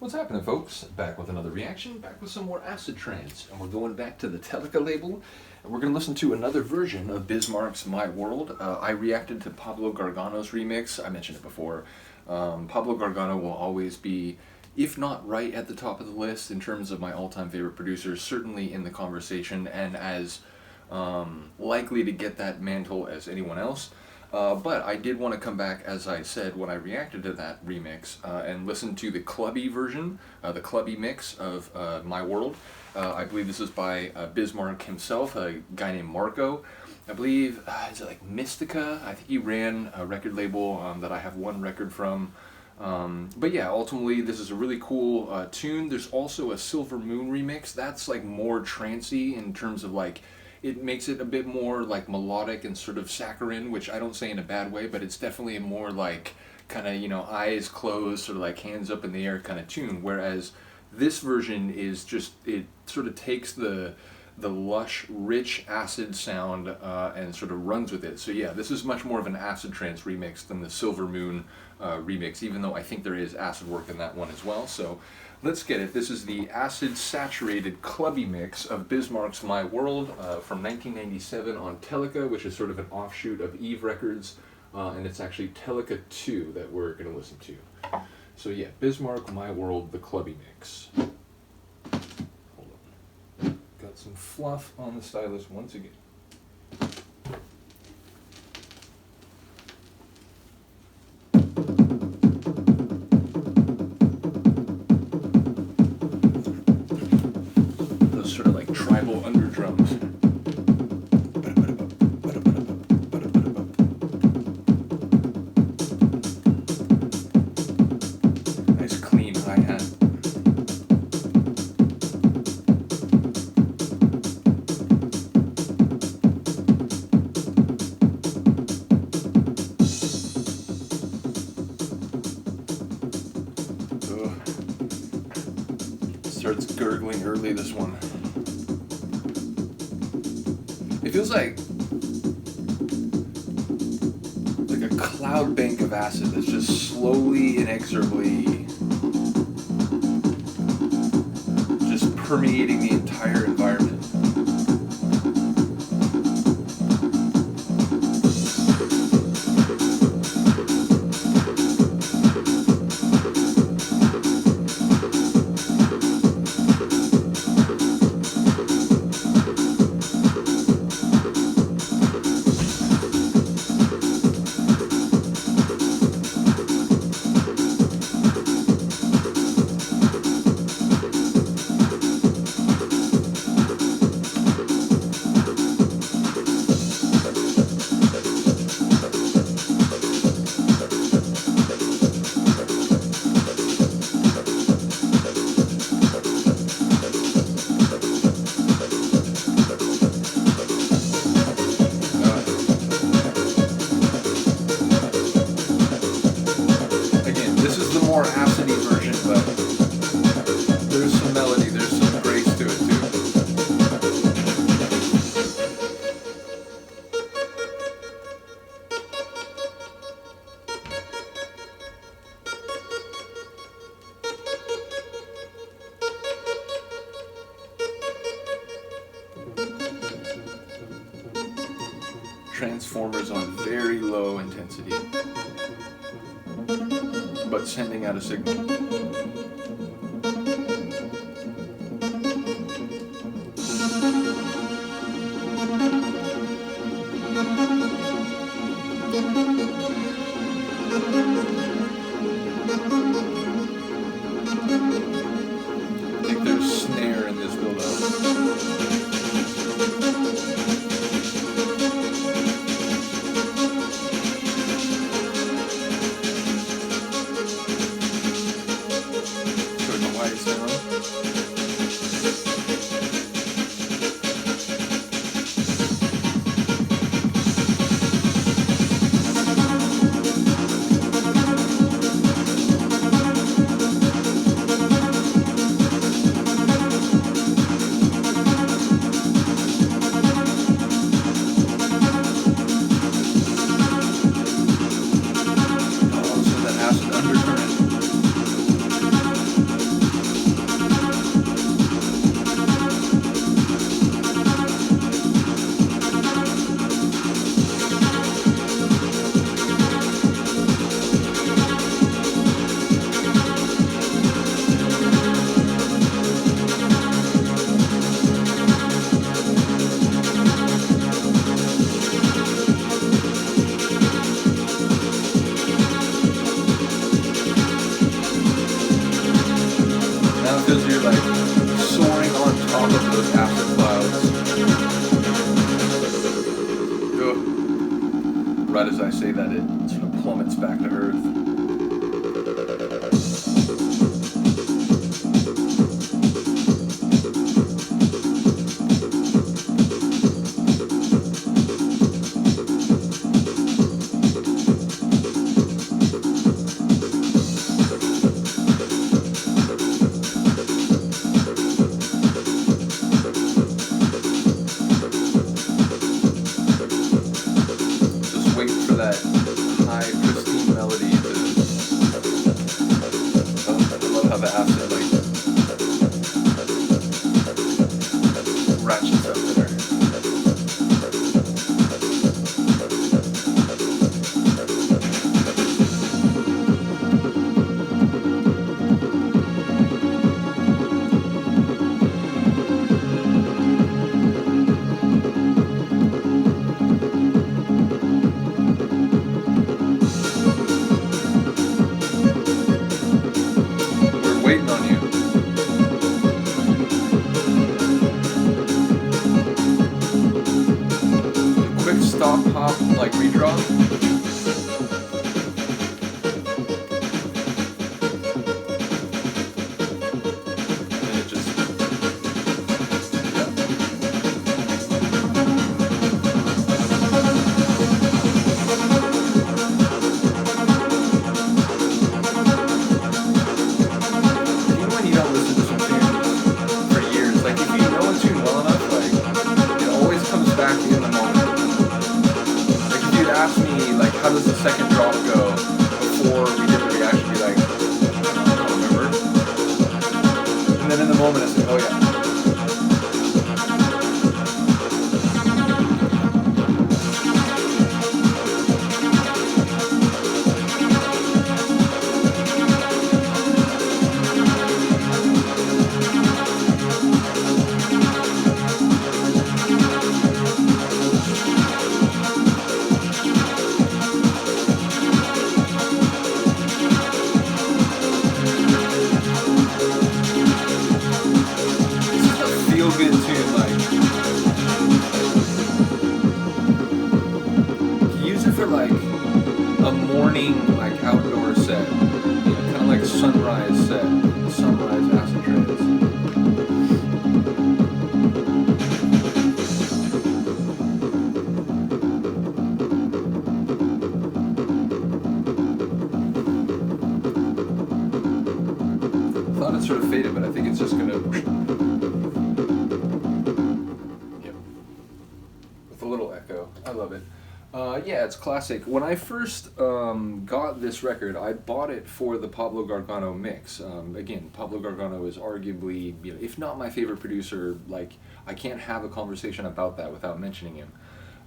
What's happening, folks? Back with another reaction, back with some more acid-trance, and we're going back to the Telica label, and we're going to listen to another version of Bismarck's My World. I reacted to Pablo Gargano's remix. I mentioned it before. Pablo Gargano will always be, if not right at the top of the list in terms of my all-time favorite producers, certainly in the conversation, and as likely to get that mantle as anyone else. But I did want to come back, as I said, when I reacted to that remix, and listen to the Clubby version, the Clubby mix of My World. I believe this is by Bismarck himself, a guy named Marco. I believe, is it like Mystica? I think he ran a record label that I have one record from. But yeah, ultimately this is a really cool tune. There's also a Silver Moon remix. That's like more trancey in terms of like, it makes it a bit more like melodic and sort of saccharine, which I don't say in a bad way, but it's definitely a more like kind of, you know, eyes closed, sort of like hands up in the air kind of tune. Whereas this version is just, it sort of takes the lush, rich acid sound and sort of runs with it. So yeah, this is much more of an acid trance remix than the Silver Moon remix, even though I think there is acid work in that one as well. So let's get it. This is the acid-saturated Clubby mix of Bismarck's My World from 1997 on Telica, which is sort of an offshoot of Eve Records, and it's actually Telica 2 that we're going to listen to. So yeah, Bismarck My World, the Clubby mix. Hold on. Got some fluff on the stylus once again. Sort of like tribal underdrums. Nice clean hi-hat. Starts gurgling early, this one. It feels like a cloud bank of acid that's just slowly, inexorably just permeating the entire environment. More acidy version, but there's some melody, there's some grace to it too. Transformers on very low intensity, but sending out a signal. I think there's snare in this build-up. it feels you're like soaring on top of those acid clouds. Ugh. Right as I say that, it sort of plummets back to earth. That high, pristine melody. I love how the acid like ratchets up there. Waiting on you. A quick stop, hop, like redraw. And then it just, ask me, like, how does the second drop go before we did the reaction, be like, I don't remember. And then in the moment, it's like, oh yeah. Good tune, like you use it for like a morning, like outdoor set, you know, kind of like sunrise set, sunrise acid trance. Thought it sort of faded, but I think it's just gonna. I love it. Yeah, it's classic. When I first got this record, I bought it for the Pablo Gargano mix. Again, Pablo Gargano is arguably, you know, if not my favorite producer, like, I can't have a conversation about that without mentioning him.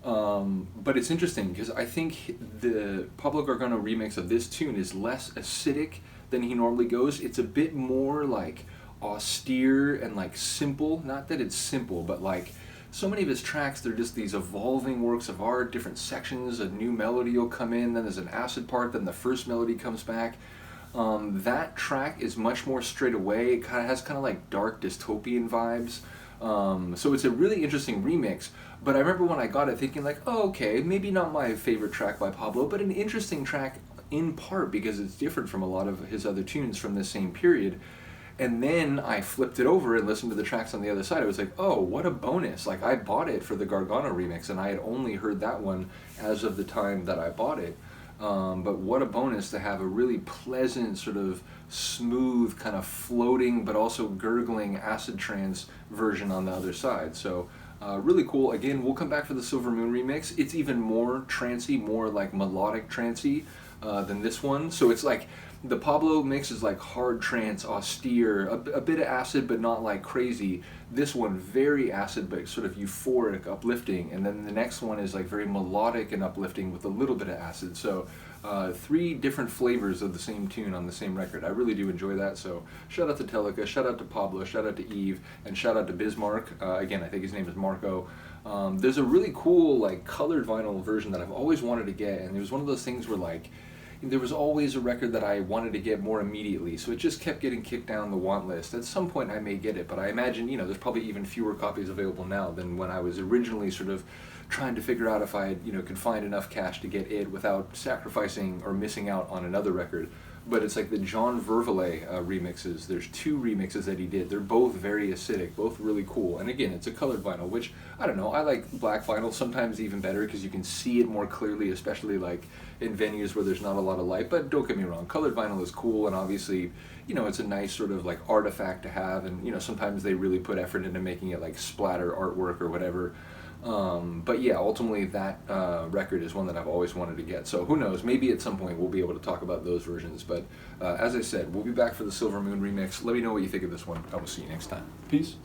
But it's interesting because I think the Pablo Gargano remix of this tune is less acidic than he normally goes. It's a bit more like austere and like simple. Not that it's simple, but like so many of his tracks, they're just these evolving works of art, different sections, a new melody will come in, then there's an acid part, then the first melody comes back. That track is much more straight away. It has kind of like dark dystopian vibes. So it's a really interesting remix. But I remember when I got it thinking like, oh, okay, maybe not my favorite track by Pablo, but an interesting track in part because it's different from a lot of his other tunes from this same period. And then I flipped it over and listened to the tracks on the other side. I was like, oh, what a bonus. Like, I bought it for the Gargano remix, and I had only heard that one as of the time that I bought it. But what a bonus to have a really pleasant, sort of smooth, kind of floating, but also gurgling acid trance version on the other side. So, really cool. Again, we'll come back for the Silver Moon remix. It's even more trancey, more like melodic trancey than this one. So it's like, the Pablo mix is like hard trance, austere, a bit of acid but not like crazy. This one very acid but sort of euphoric, uplifting, and then the next one is like very melodic and uplifting with a little bit of acid. So 3 different flavors of the same tune on the same record. I really do enjoy that. So shout out to Telica, shout out to Pablo, shout out to Eve, and shout out to Bismark. Again, I think his name is Marco. There's a really cool like colored vinyl version that I've always wanted to get, and it was one of those things where like, there was always a record that I wanted to get more immediately, so it just kept getting kicked down the want list. At some point I may get it, but I imagine, there's probably even fewer copies available now than when I was originally sort of trying to figure out if I, could find enough cash to get it without sacrificing or missing out on another record. But it's like the John Vervalet remixes. There's 2 remixes that he did. They're both very acidic, both really cool. And again, it's a colored vinyl, which, I don't know, I like black vinyl sometimes even better because you can see it more clearly, especially like in venues where there's not a lot of light. But don't get me wrong, colored vinyl is cool, and obviously, it's a nice sort of like artifact to have. And, sometimes they really put effort into making it like splatter artwork or whatever. But yeah, ultimately that record is one that I've always wanted to get. So who knows, maybe at some point we'll be able to talk about those versions. But as I said, we'll be back for the Silver Moon remix. Let me know what you think of this one. I will see you next time. Peace.